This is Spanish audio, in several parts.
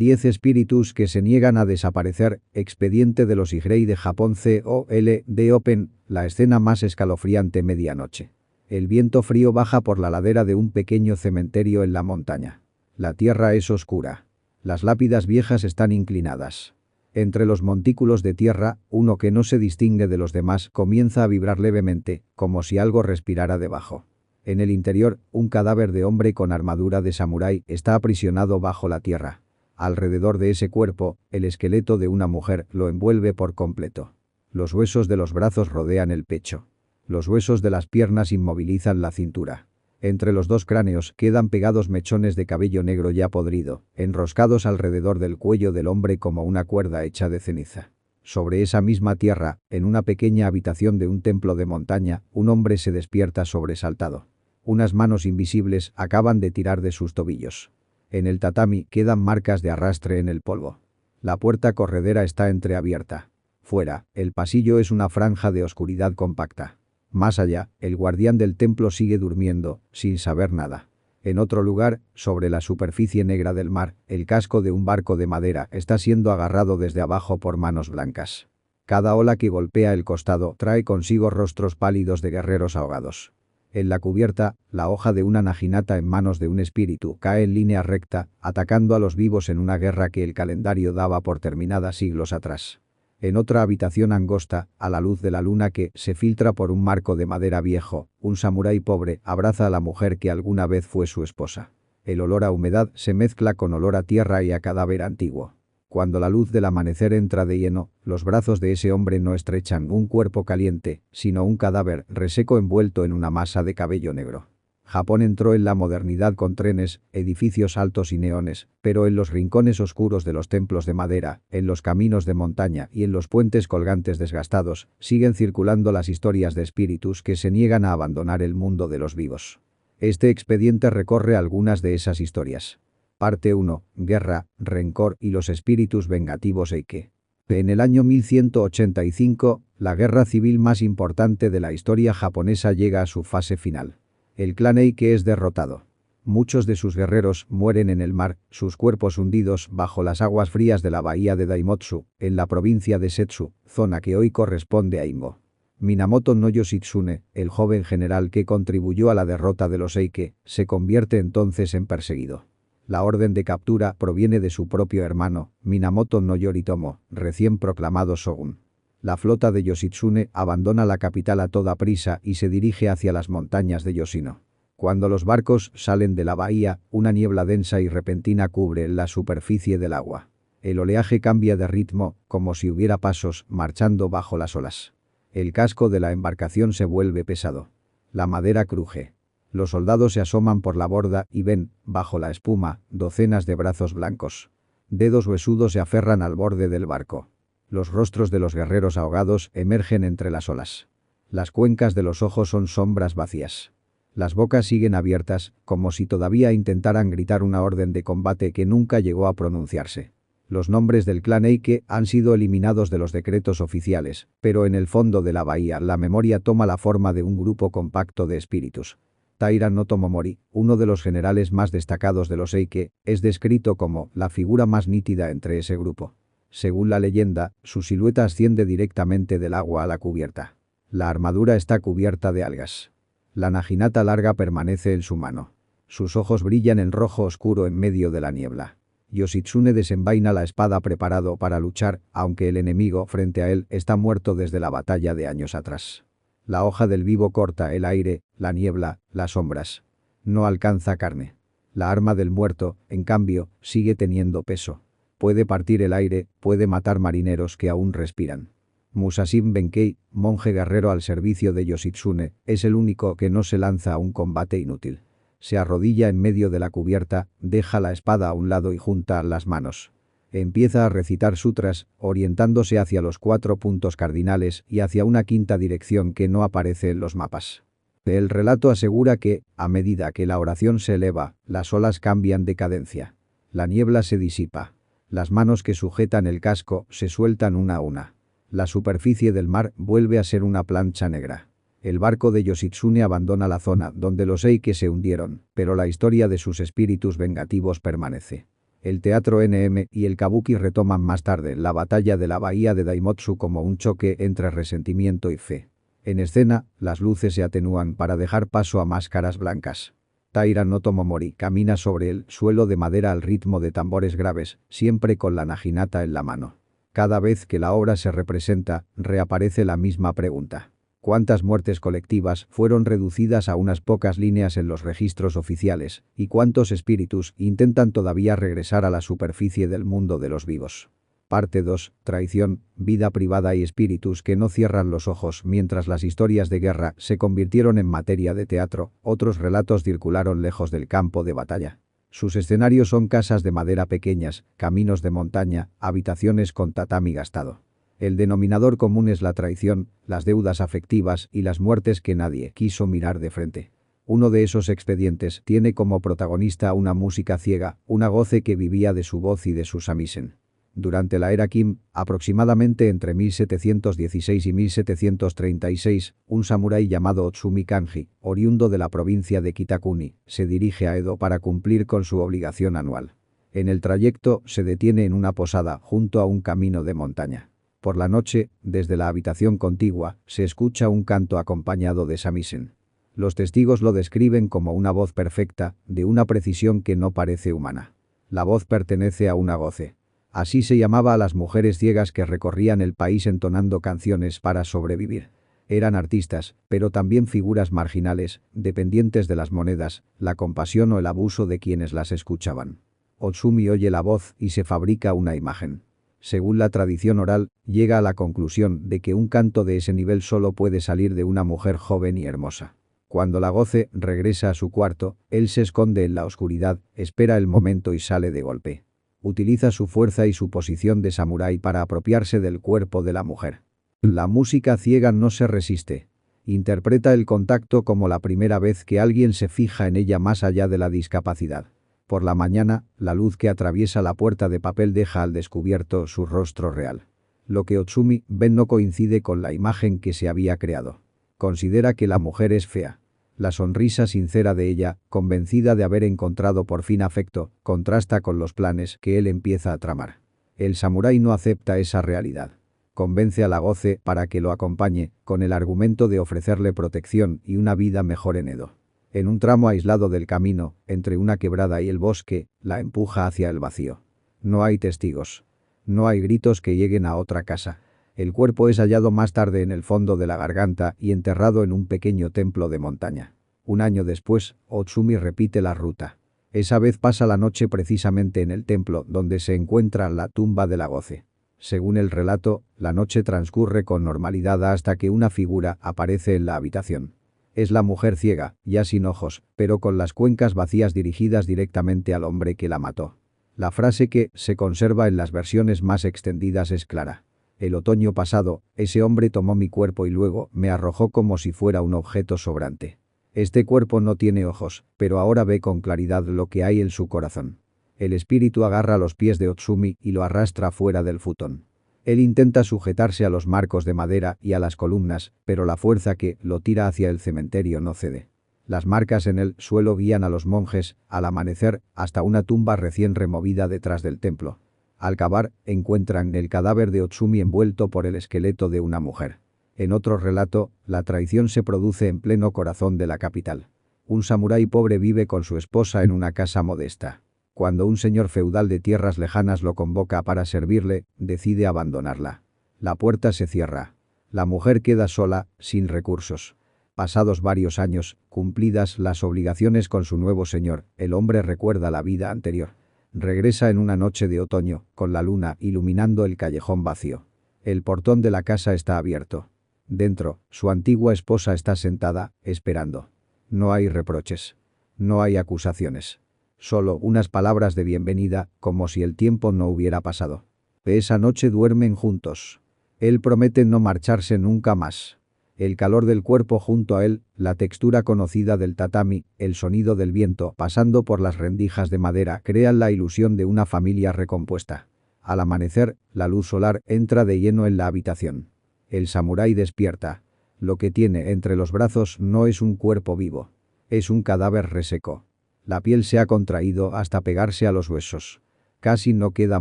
10 espíritus que se niegan a desaparecer, expediente de los Igrei de Japón COL de Open, la escena más escalofriante medianoche. El viento frío baja por la ladera de un pequeño cementerio en la montaña. La tierra es oscura. Las lápidas viejas están inclinadas. Entre los montículos de tierra, uno que no se distingue de los demás comienza a vibrar levemente, como si algo respirara debajo. En el interior, un cadáver de hombre con armadura de samurái está aprisionado bajo la tierra. Alrededor de ese cuerpo, el esqueleto de una mujer lo envuelve por completo. Los huesos de los brazos rodean el pecho. Los huesos de las piernas inmovilizan la cintura. Entre los dos cráneos quedan pegados mechones de cabello negro ya podrido, enroscados alrededor del cuello del hombre como una cuerda hecha de ceniza. Sobre esa misma tierra, en una pequeña habitación de un templo de montaña, un hombre se despierta sobresaltado. Unas manos invisibles acaban de tirar de sus tobillos. En el tatami quedan marcas de arrastre en el polvo. La puerta corredera está entreabierta. Fuera, el pasillo es una franja de oscuridad compacta. Más allá, el guardián del templo sigue durmiendo, sin saber nada. En otro lugar, sobre la superficie negra del mar, el casco de un barco de madera está siendo agarrado desde abajo por manos blancas. Cada ola que golpea el costado trae consigo rostros pálidos de guerreros ahogados. En la cubierta, la hoja de una naginata en manos de un espíritu cae en línea recta, atacando a los vivos en una guerra que el calendario daba por terminada siglos atrás. En otra habitación angosta, a la luz de la luna que se filtra por un marco de madera viejo, un samurái pobre abraza a la mujer que alguna vez fue su esposa. El olor a humedad se mezcla con olor a tierra y a cadáver antiguo. Cuando la luz del amanecer entra de lleno, los brazos de ese hombre no estrechan un cuerpo caliente, sino un cadáver reseco envuelto en una masa de cabello negro. Japón entró en la modernidad con trenes, edificios altos y neones, pero en los rincones oscuros de los templos de madera, en los caminos de montaña y en los puentes colgantes desgastados, siguen circulando las historias de espíritus que se niegan a abandonar el mundo de los vivos. Este expediente recorre algunas de esas historias. Parte 1. Guerra, rencor y los espíritus vengativos Eike. En el año 1185, la guerra civil más importante de la historia japonesa llega a su fase final. El clan Eike es derrotado. Muchos de sus guerreros mueren en el mar, sus cuerpos hundidos bajo las aguas frías de la bahía de Daimotsu, en la provincia de Setsu, zona que hoy corresponde a Imbo. Minamoto no Yoshitsune, el joven general que contribuyó a la derrota de los Eike, se convierte entonces en perseguido. La orden de captura proviene de su propio hermano, Minamoto no Yoritomo, recién proclamado shogun. La flota de Yoshitsune abandona la capital a toda prisa y se dirige hacia las montañas de Yoshino. Cuando los barcos salen de la bahía, una niebla densa y repentina cubre la superficie del agua. El oleaje cambia de ritmo, como si hubiera pasos marchando bajo las olas. El casco de la embarcación se vuelve pesado. La madera cruje. Los soldados se asoman por la borda y ven, bajo la espuma, docenas de brazos blancos. Dedos huesudos se aferran al borde del barco. Los rostros de los guerreros ahogados emergen entre las olas. Las cuencas de los ojos son sombras vacías. Las bocas siguen abiertas, como si todavía intentaran gritar una orden de combate que nunca llegó a pronunciarse. Los nombres del clan Eike han sido eliminados de los decretos oficiales, pero en el fondo de la bahía la memoria toma la forma de un grupo compacto de espíritus. Taira no Tomomori, uno de los generales más destacados de los Eike, es descrito como la figura más nítida entre ese grupo. Según la leyenda, su silueta asciende directamente del agua a la cubierta. La armadura está cubierta de algas. La naginata larga permanece en su mano. Sus ojos brillan en rojo oscuro en medio de la niebla. Yoshitsune desenvaina la espada preparado para luchar, aunque el enemigo frente a él está muerto desde la batalla de años atrás. La hoja del vivo corta el aire, la niebla, las sombras. No alcanza carne. La arma del muerto, en cambio, sigue teniendo peso. Puede partir el aire, puede matar marineros que aún respiran. Musashim Benkei, monje guerrero al servicio de Yoshitsune, es el único que no se lanza a un combate inútil. Se arrodilla en medio de la cubierta, deja la espada a un lado y junta las manos. Empieza a recitar sutras, orientándose hacia los 4 puntos cardinales y hacia una quinta dirección que no aparece en los mapas. El relato asegura que, a medida que la oración se eleva, las olas cambian de cadencia. La niebla se disipa. Las manos que sujetan el casco se sueltan una a una. La superficie del mar vuelve a ser una plancha negra. El barco de Yoshitsune abandona la zona donde los Eike se hundieron, pero la historia de sus espíritus vengativos permanece. El teatro NM y el kabuki retoman más tarde la batalla de la bahía de Daimotsu como un choque entre resentimiento y fe. En escena, las luces se atenúan para dejar paso a máscaras blancas. Taira no Tomomori camina sobre el suelo de madera al ritmo de tambores graves, siempre con la naginata en la mano. Cada vez que la obra se representa, reaparece la misma pregunta. ¿Cuántas muertes colectivas fueron reducidas a unas pocas líneas en los registros oficiales, y cuántos espíritus intentan todavía regresar a la superficie del mundo de los vivos? Parte 2. Traición, vida privada y espíritus que no cierran los ojos. Mientras las historias de guerra se convirtieron en materia de teatro, otros relatos circularon lejos del campo de batalla. Sus escenarios son casas de madera pequeñas, caminos de montaña, habitaciones con tatami gastado. El denominador común es la traición, las deudas afectivas y las muertes que nadie quiso mirar de frente. Uno de esos expedientes tiene como protagonista una música ciega, una goce que vivía de su voz y de su samisen. Durante la era Kim, aproximadamente entre 1716 y 1736, un samurái llamado Otsumi Kanji, oriundo de la provincia de Kitakuni, se dirige a Edo para cumplir con su obligación anual. En el trayecto se detiene en una posada junto a un camino de montaña. Por la noche, desde la habitación contigua, se escucha un canto acompañado de samisen. Los testigos lo describen como una voz perfecta, de una precisión que no parece humana. La voz pertenece a una goce. Así se llamaba a las mujeres ciegas que recorrían el país entonando canciones para sobrevivir. Eran artistas, pero también figuras marginales, dependientes de las monedas, la compasión o el abuso de quienes las escuchaban. Otsumi oye la voz y se fabrica una imagen. Según la tradición oral, llega a la conclusión de que un canto de ese nivel solo puede salir de una mujer joven y hermosa. Cuando la goce regresa a su cuarto, él se esconde en la oscuridad, espera el momento y sale de golpe. Utiliza su fuerza y su posición de samurái para apropiarse del cuerpo de la mujer. La música ciega no se resiste. Interpreta el contacto como la primera vez que alguien se fija en ella más allá de la discapacidad. Por la mañana, la luz que atraviesa la puerta de papel deja al descubierto su rostro real. Lo que Otsumi ve no coincide con la imagen que se había creado. Considera que la mujer es fea. La sonrisa sincera de ella, convencida de haber encontrado por fin afecto, contrasta con los planes que él empieza a tramar. El samurái no acepta esa realidad. Convence a la goce para que lo acompañe, con el argumento de ofrecerle protección y una vida mejor en Edo. En un tramo aislado del camino, entre una quebrada y el bosque, la empuja hacia el vacío. No hay testigos. No hay gritos que lleguen a otra casa. El cuerpo es hallado más tarde en el fondo de la garganta y enterrado en un pequeño templo de montaña. Un año después, Otsumi repite la ruta. Esa vez pasa la noche precisamente en el templo donde se encuentra la tumba de la goce. Según el relato, la noche transcurre con normalidad hasta que una figura aparece en la habitación. Es la mujer ciega, ya sin ojos, pero con las cuencas vacías dirigidas directamente al hombre que la mató. La frase que se conserva en las versiones más extendidas es clara. El otoño pasado, ese hombre tomó mi cuerpo y luego me arrojó como si fuera un objeto sobrante. Este cuerpo no tiene ojos, pero ahora ve con claridad lo que hay en su corazón. El espíritu agarra los pies de Otsumi y lo arrastra fuera del futón. Él intenta sujetarse a los marcos de madera y a las columnas, pero la fuerza que lo tira hacia el cementerio no cede. Las marcas en el suelo guían a los monjes, al amanecer, hasta una tumba recién removida detrás del templo. Al cavar, encuentran el cadáver de Otsumi envuelto por el esqueleto de una mujer. En otro relato, la traición se produce en pleno corazón de la capital. Un samurái pobre vive con su esposa en una casa modesta. Cuando un señor feudal de tierras lejanas lo convoca para servirle, decide abandonarla. La puerta se cierra. La mujer queda sola, sin recursos. Pasados varios años, cumplidas las obligaciones con su nuevo señor, el hombre recuerda la vida anterior. Regresa en una noche de otoño, con la luna iluminando el callejón vacío. El portón de la casa está abierto. Dentro, su antigua esposa está sentada, esperando. No hay reproches. No hay acusaciones. Solo unas palabras de bienvenida, como si el tiempo no hubiera pasado. Esa noche duermen juntos. Él promete no marcharse nunca más. El calor del cuerpo junto a él, la textura conocida del tatami, el sonido del viento pasando por las rendijas de madera crean la ilusión de una familia recompuesta. Al amanecer, la luz solar entra de lleno en la habitación. El samurái despierta. Lo que tiene entre los brazos no es un cuerpo vivo. Es un cadáver reseco. La piel se ha contraído hasta pegarse a los huesos. Casi no queda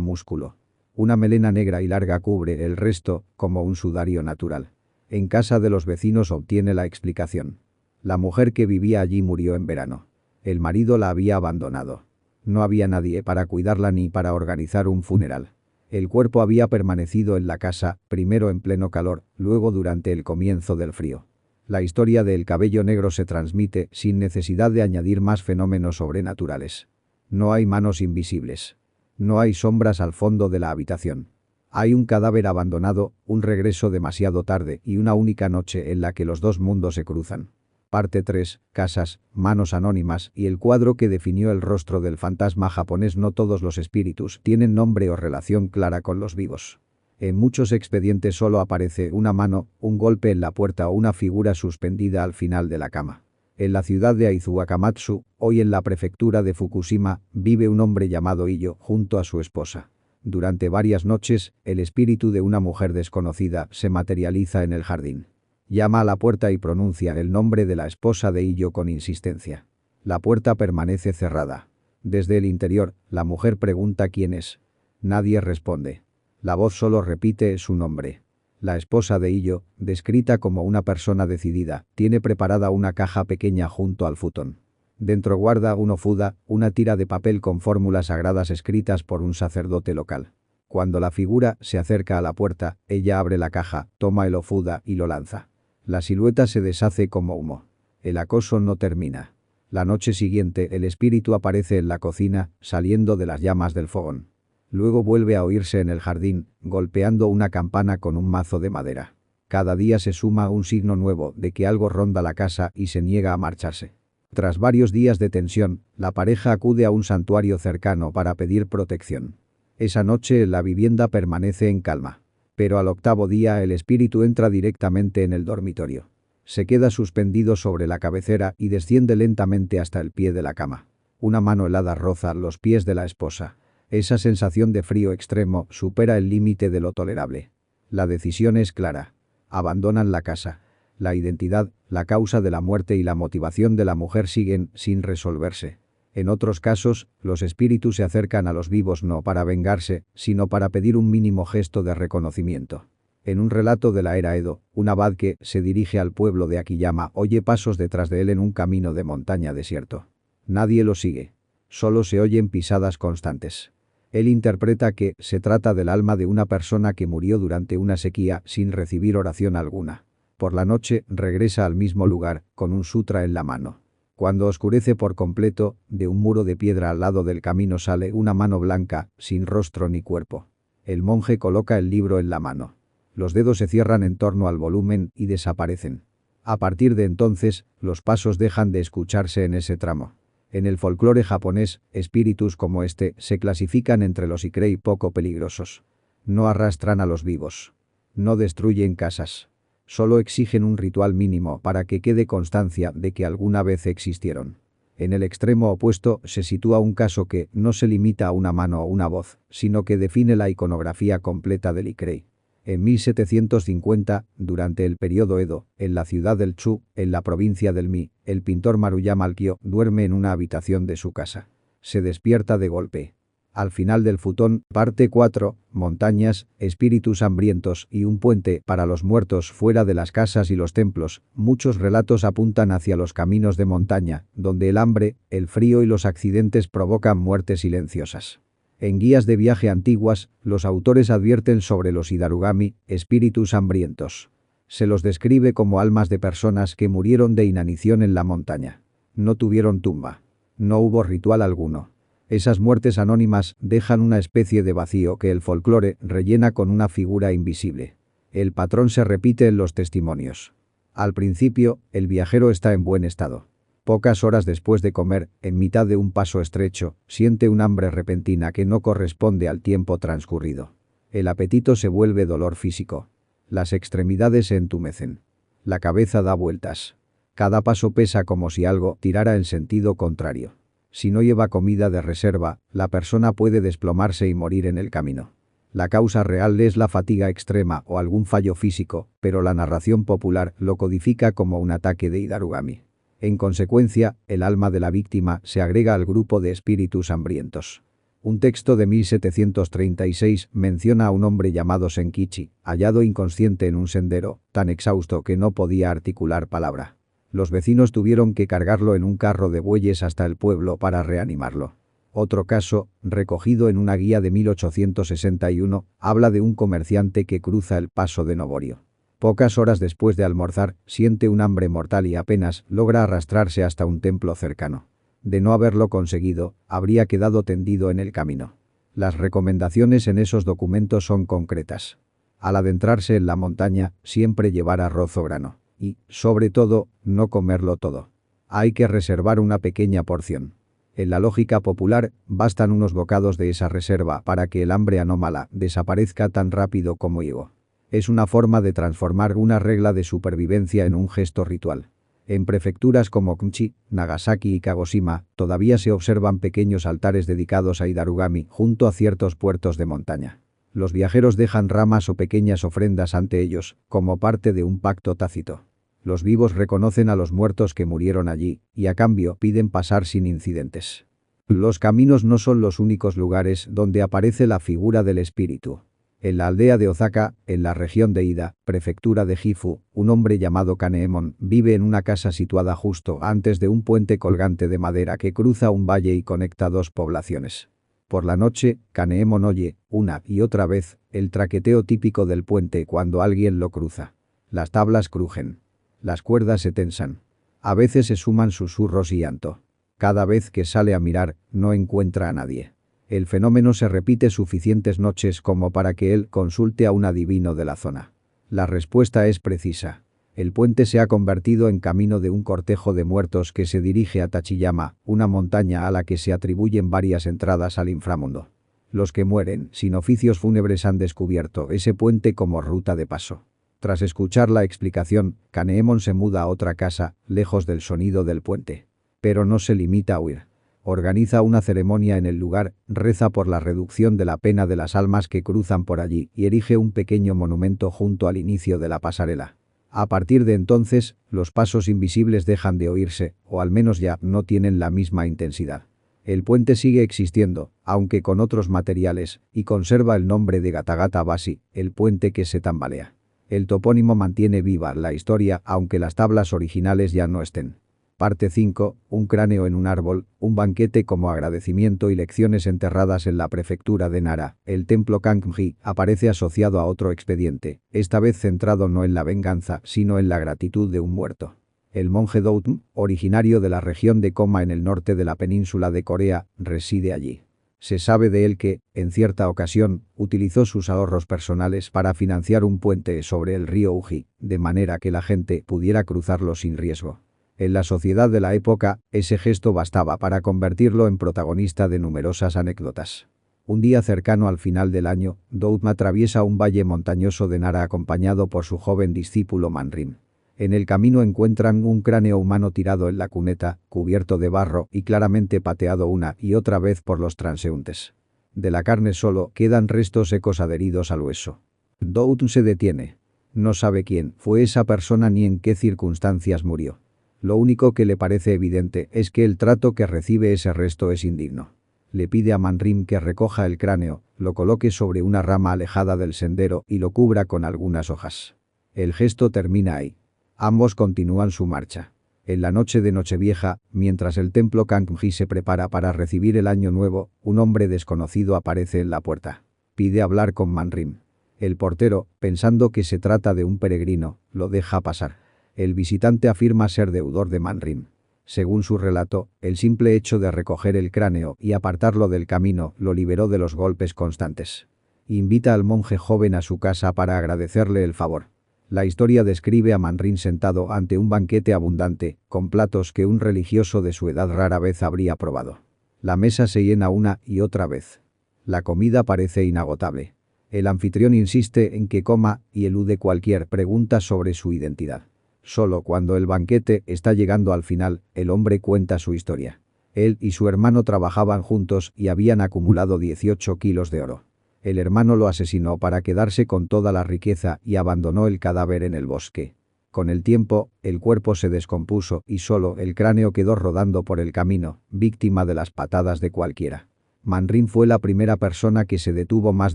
músculo. Una melena negra y larga cubre el resto, como un sudario natural. En casa de los vecinos obtiene la explicación. La mujer que vivía allí murió en verano. El marido la había abandonado. No había nadie para cuidarla ni para organizar un funeral. El cuerpo había permanecido en la casa, primero en pleno calor, luego durante el comienzo del frío. La historia del cabello negro se transmite sin necesidad de añadir más fenómenos sobrenaturales. No hay manos invisibles. No hay sombras al fondo de la habitación. Hay un cadáver abandonado, un regreso demasiado tarde y una única noche en la que los dos mundos se cruzan. Parte 3. Casas, manos anónimas y el cuadro que definió el rostro del fantasma japonés. No todos los espíritus tienen nombre o relación clara con los vivos. En muchos expedientes solo aparece una mano, un golpe en la puerta o una figura suspendida al final de la cama. En la ciudad de Aizu-Wakamatsu, hoy en la prefectura de Fukushima, vive un hombre llamado Iyo junto a su esposa. Durante varias noches, el espíritu de una mujer desconocida se materializa en el jardín. Llama a la puerta y pronuncia el nombre de la esposa de Iyo con insistencia. La puerta permanece cerrada. Desde el interior, la mujer pregunta quién es. Nadie responde. La voz solo repite su nombre. La esposa de Iyo, descrita como una persona decidida, tiene preparada una caja pequeña junto al futón. Dentro guarda un ofuda, una tira de papel con fórmulas sagradas escritas por un sacerdote local. Cuando la figura se acerca a la puerta, ella abre la caja, toma el ofuda y lo lanza. La silueta se deshace como humo. El acoso no termina. La noche siguiente el espíritu aparece en la cocina, saliendo de las llamas del fogón. Luego vuelve a oírse en el jardín, golpeando una campana con un mazo de madera. Cada día se suma un signo nuevo de que algo ronda la casa y se niega a marcharse. Tras varios días de tensión, la pareja acude a un santuario cercano para pedir protección. Esa noche la vivienda permanece en calma. Pero al octavo día el espíritu entra directamente en el dormitorio. Se queda suspendido sobre la cabecera y desciende lentamente hasta el pie de la cama. Una mano helada roza los pies de la esposa. Esa sensación de frío extremo supera el límite de lo tolerable. La decisión es clara. Abandonan la casa. La identidad, la causa de la muerte y la motivación de la mujer siguen sin resolverse. En otros casos, los espíritus se acercan a los vivos no para vengarse, sino para pedir un mínimo gesto de reconocimiento. En un relato de la era Edo, un abad que se dirige al pueblo de Akiyama oye pasos detrás de él en un camino de montaña desierto. Nadie lo sigue. Solo se oyen pisadas constantes. Él interpreta que se trata del alma de una persona que murió durante una sequía sin recibir oración alguna. Por la noche regresa al mismo lugar, con un sutra en la mano. Cuando oscurece por completo, de un muro de piedra al lado del camino sale una mano blanca, sin rostro ni cuerpo. El monje coloca el libro en la mano. Los dedos se cierran en torno al volumen y desaparecen. A partir de entonces, los pasos dejan de escucharse en ese tramo. En el folclore japonés, espíritus como este se clasifican entre los Ikrei poco peligrosos. No arrastran a los vivos. No destruyen casas. Solo exigen un ritual mínimo para que quede constancia de que alguna vez existieron. En el extremo opuesto se sitúa un caso que no se limita a una mano o una voz, sino que define la iconografía completa del Ikrei. En 1750, durante el periodo Edo, en la ciudad del Chu, en la provincia del Mie, el pintor Maruyama Alkio duerme en una habitación de su casa. Se despierta de golpe. Al final del futón, parte 4, montañas, espíritus hambrientos y un puente para los muertos fuera de las casas y los templos. Muchos relatos apuntan hacia los caminos de montaña, donde el hambre, el frío y los accidentes provocan muertes silenciosas. En guías de viaje antiguas, los autores advierten sobre los hidarugami, espíritus hambrientos. Se los describe como almas de personas que murieron de inanición en la montaña. No tuvieron tumba. No hubo ritual alguno. Esas muertes anónimas dejan una especie de vacío que el folclore rellena con una figura invisible. El patrón se repite en los testimonios. Al principio, el viajero está en buen estado. Pocas horas después de comer, en mitad de un paso estrecho, siente un hambre repentina que no corresponde al tiempo transcurrido. El apetito se vuelve dolor físico. Las extremidades se entumecen. La cabeza da vueltas. Cada paso pesa como si algo tirara en sentido contrario. Si no lleva comida de reserva, la persona puede desplomarse y morir en el camino. La causa real es la fatiga extrema o algún fallo físico, pero la narración popular lo codifica como un ataque de hidarugami. En consecuencia, el alma de la víctima se agrega al grupo de espíritus hambrientos. Un texto de 1736 menciona a un hombre llamado Senkichi, hallado inconsciente en un sendero, tan exhausto que no podía articular palabra. Los vecinos tuvieron que cargarlo en un carro de bueyes hasta el pueblo para reanimarlo. Otro caso, recogido en una guía de 1861, habla de un comerciante que cruza el paso de Noborio. Pocas horas después de almorzar, siente un hambre mortal y apenas logra arrastrarse hasta un templo cercano. De no haberlo conseguido, habría quedado tendido en el camino. Las recomendaciones en esos documentos son concretas. Al adentrarse en la montaña, siempre llevar arroz o grano. Y, sobre todo, no comerlo todo. Hay que reservar una pequeña porción. En la lógica popular, bastan unos bocados de esa reserva para que el hambre anómala desaparezca tan rápido como llegó. Es una forma de transformar una regla de supervivencia en un gesto ritual. En prefecturas como Kmchi, Nagasaki y Kagoshima, todavía se observan pequeños altares dedicados a Idarugami junto a ciertos puertos de montaña. Los viajeros dejan ramas o pequeñas ofrendas ante ellos, como parte de un pacto tácito. Los vivos reconocen a los muertos que murieron allí, y a cambio piden pasar sin incidentes. Los caminos no son los únicos lugares donde aparece la figura del espíritu. En la aldea de Ozaka, en la región de Ida, prefectura de Gifu, un hombre llamado Kaneemon vive en una casa situada justo antes de un puente colgante de madera que cruza un valle y conecta dos poblaciones. Por la noche, Kaneemon oye, una y otra vez, el traqueteo típico del puente cuando alguien lo cruza. Las tablas crujen. Las cuerdas se tensan. A veces se suman susurros y llanto. Cada vez que sale a mirar, no encuentra a nadie. El fenómeno se repite suficientes noches como para que él consulte a un adivino de la zona. La respuesta es precisa. El puente se ha convertido en camino de un cortejo de muertos que se dirige a Tachiyama, una montaña a la que se atribuyen varias entradas al inframundo. Los que mueren sin oficios fúnebres han descubierto ese puente como ruta de paso. Tras escuchar la explicación, Kaneemon se muda a otra casa, lejos del sonido del puente. Pero no se limita a huir. Organiza una ceremonia en el lugar, reza por la reducción de la pena de las almas que cruzan por allí y erige un pequeño monumento junto al inicio de la pasarela. A partir de entonces, los pasos invisibles dejan de oírse, o al menos ya no tienen la misma intensidad. El puente sigue existiendo, aunque con otros materiales, y conserva el nombre de Gatagata Bashi, el puente que se tambalea. El topónimo mantiene viva la historia aunque las tablas originales ya no estén. Parte 5, un cráneo en un árbol, un banquete como agradecimiento y lecciones enterradas en la prefectura de Nara. El templo Kangji aparece asociado a otro expediente, esta vez centrado no en la venganza, sino en la gratitud de un muerto. El monje Doutm, originario de la región de Koma en el norte de la península de Corea, reside allí. Se sabe de él que, en cierta ocasión, utilizó sus ahorros personales para financiar un puente sobre el río Uji, de manera que la gente pudiera cruzarlo sin riesgo. En la sociedad de la época, ese gesto bastaba para convertirlo en protagonista de numerosas anécdotas. Un día cercano al final del año, Doutm atraviesa un valle montañoso de Nara acompañado por su joven discípulo Manrim. En el camino encuentran un cráneo humano tirado en la cuneta, cubierto de barro y claramente pateado una y otra vez por los transeúntes. De la carne solo quedan restos secos adheridos al hueso. Doutm se detiene. No sabe quién fue esa persona ni en qué circunstancias murió. Lo único que le parece evidente es que el trato que recibe ese resto es indigno. Le pide a Manrim que recoja el cráneo, lo coloque sobre una rama alejada del sendero y lo cubra con algunas hojas. El gesto termina ahí. Ambos continúan su marcha. En la noche de Nochevieja, mientras el templo Kangji se prepara para recibir el año nuevo, un hombre desconocido aparece en la puerta. Pide hablar con Manrim. El portero, pensando que se trata de un peregrino, lo deja pasar. El visitante afirma ser deudor de Manrim. Según su relato, el simple hecho de recoger el cráneo y apartarlo del camino lo liberó de los golpes constantes. Invita al monje joven a su casa para agradecerle el favor. La historia describe a Manrim sentado ante un banquete abundante, con platos que un religioso de su edad rara vez habría probado. La mesa se llena una y otra vez. La comida parece inagotable. El anfitrión insiste en que coma y elude cualquier pregunta sobre su identidad. Solo cuando el banquete está llegando al final, el hombre cuenta su historia. Él y su hermano trabajaban juntos y habían acumulado 18 kilos de oro. El hermano lo asesinó para quedarse con toda la riqueza y abandonó el cadáver en el bosque. Con el tiempo, el cuerpo se descompuso y solo el cráneo quedó rodando por el camino, víctima de las patadas de cualquiera. Manrin fue la primera persona que se detuvo más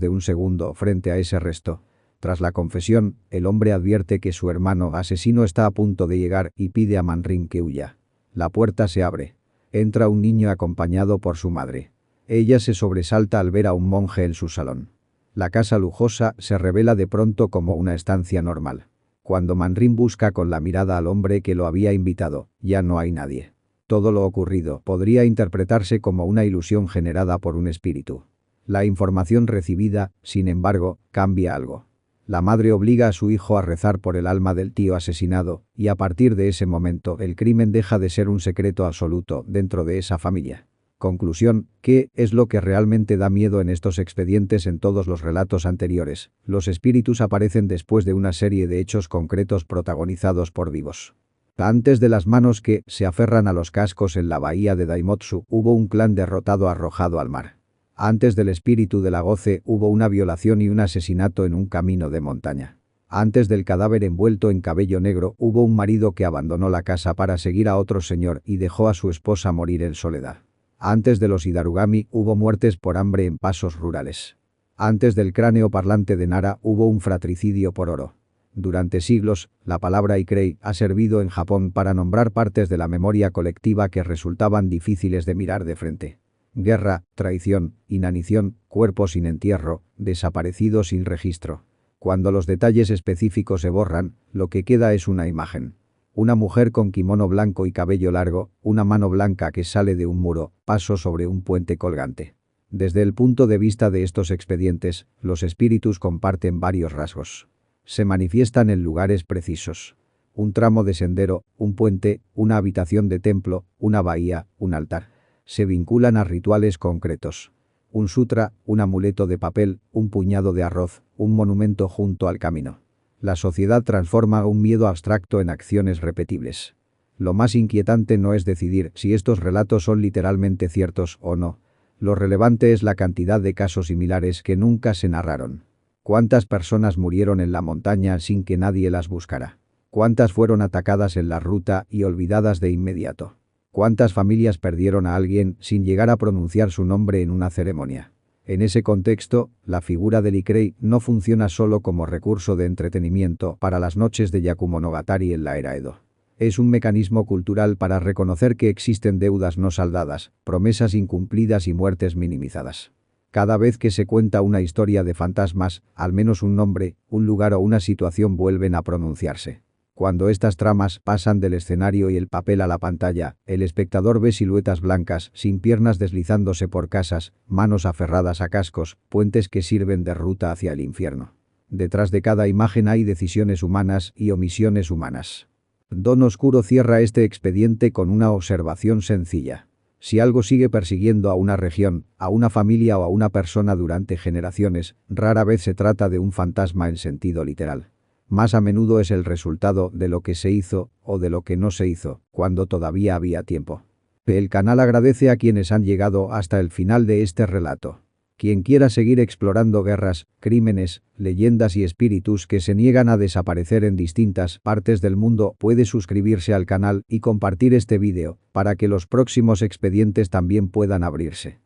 de un segundo frente a ese resto. Tras la confesión, el hombre advierte que su hermano asesino está a punto de llegar y pide a Manrin que huya. La puerta se abre. Entra un niño acompañado por su madre. Ella se sobresalta al ver a un monje en su salón. La casa lujosa se revela de pronto como una estancia normal. Cuando Manrin busca con la mirada al hombre que lo había invitado, ya no hay nadie. Todo lo ocurrido podría interpretarse como una ilusión generada por un espíritu. La información recibida, sin embargo, cambia algo. La madre obliga a su hijo a rezar por el alma del tío asesinado, y a partir de ese momento el crimen deja de ser un secreto absoluto dentro de esa familia. Conclusión, ¿qué es lo que realmente da miedo en estos expedientes? En todos los relatos anteriores, los espíritus aparecen después de una serie de hechos concretos protagonizados por vivos. Antes de las manos que se aferran a los cascos en la bahía de Daimotsu, hubo un clan derrotado arrojado al mar. Antes del espíritu de la Goce hubo una violación y un asesinato en un camino de montaña. Antes del cadáver envuelto en cabello negro hubo un marido que abandonó la casa para seguir a otro señor y dejó a su esposa morir en soledad. Antes de los Hidarugami hubo muertes por hambre en pasos rurales. Antes del cráneo parlante de Nara hubo un fratricidio por oro. Durante siglos, la palabra Ikrei ha servido en Japón para nombrar partes de la memoria colectiva que resultaban difíciles de mirar de frente. Guerra, traición, inanición, cuerpos sin entierro, desaparecidos sin registro. Cuando los detalles específicos se borran, lo que queda es una imagen. Una mujer con kimono blanco y cabello largo, una mano blanca que sale de un muro, paso sobre un puente colgante. Desde el punto de vista de estos expedientes, los espíritus comparten varios rasgos. Se manifiestan en lugares precisos. Un tramo de sendero, un puente, una habitación de templo, una bahía, un altar. Se vinculan a rituales concretos. Un sutra, un amuleto de papel, un puñado de arroz, un monumento junto al camino. La sociedad transforma un miedo abstracto en acciones repetibles. Lo más inquietante no es decidir si estos relatos son literalmente ciertos o no. Lo relevante es la cantidad de casos similares que nunca se narraron. ¿Cuántas personas murieron en la montaña sin que nadie las buscara? ¿Cuántas fueron atacadas en la ruta y olvidadas de inmediato? ¿Cuántas familias perdieron a alguien sin llegar a pronunciar su nombre en una ceremonia? En ese contexto, la figura del Ikrei no funciona solo como recurso de entretenimiento para las noches de Yakumonogatari en la era Edo. Es un mecanismo cultural para reconocer que existen deudas no saldadas, promesas incumplidas y muertes minimizadas. Cada vez que se cuenta una historia de fantasmas, al menos un nombre, un lugar o una situación vuelven a pronunciarse. Cuando estas tramas pasan del escenario y el papel a la pantalla, el espectador ve siluetas blancas, sin piernas deslizándose por casas, manos aferradas a cascos, puentes que sirven de ruta hacia el infierno. Detrás de cada imagen hay decisiones humanas y omisiones humanas. Don Oscuro cierra este expediente con una observación sencilla. Si algo sigue persiguiendo a una región, a una familia o a una persona durante generaciones, rara vez se trata de un fantasma en sentido literal. Más a menudo es el resultado de lo que se hizo o de lo que no se hizo, cuando todavía había tiempo. El canal agradece a quienes han llegado hasta el final de este relato. Quien quiera seguir explorando guerras, crímenes, leyendas y espíritus que se niegan a desaparecer en distintas partes del mundo puede suscribirse al canal y compartir este vídeo para que los próximos expedientes también puedan abrirse.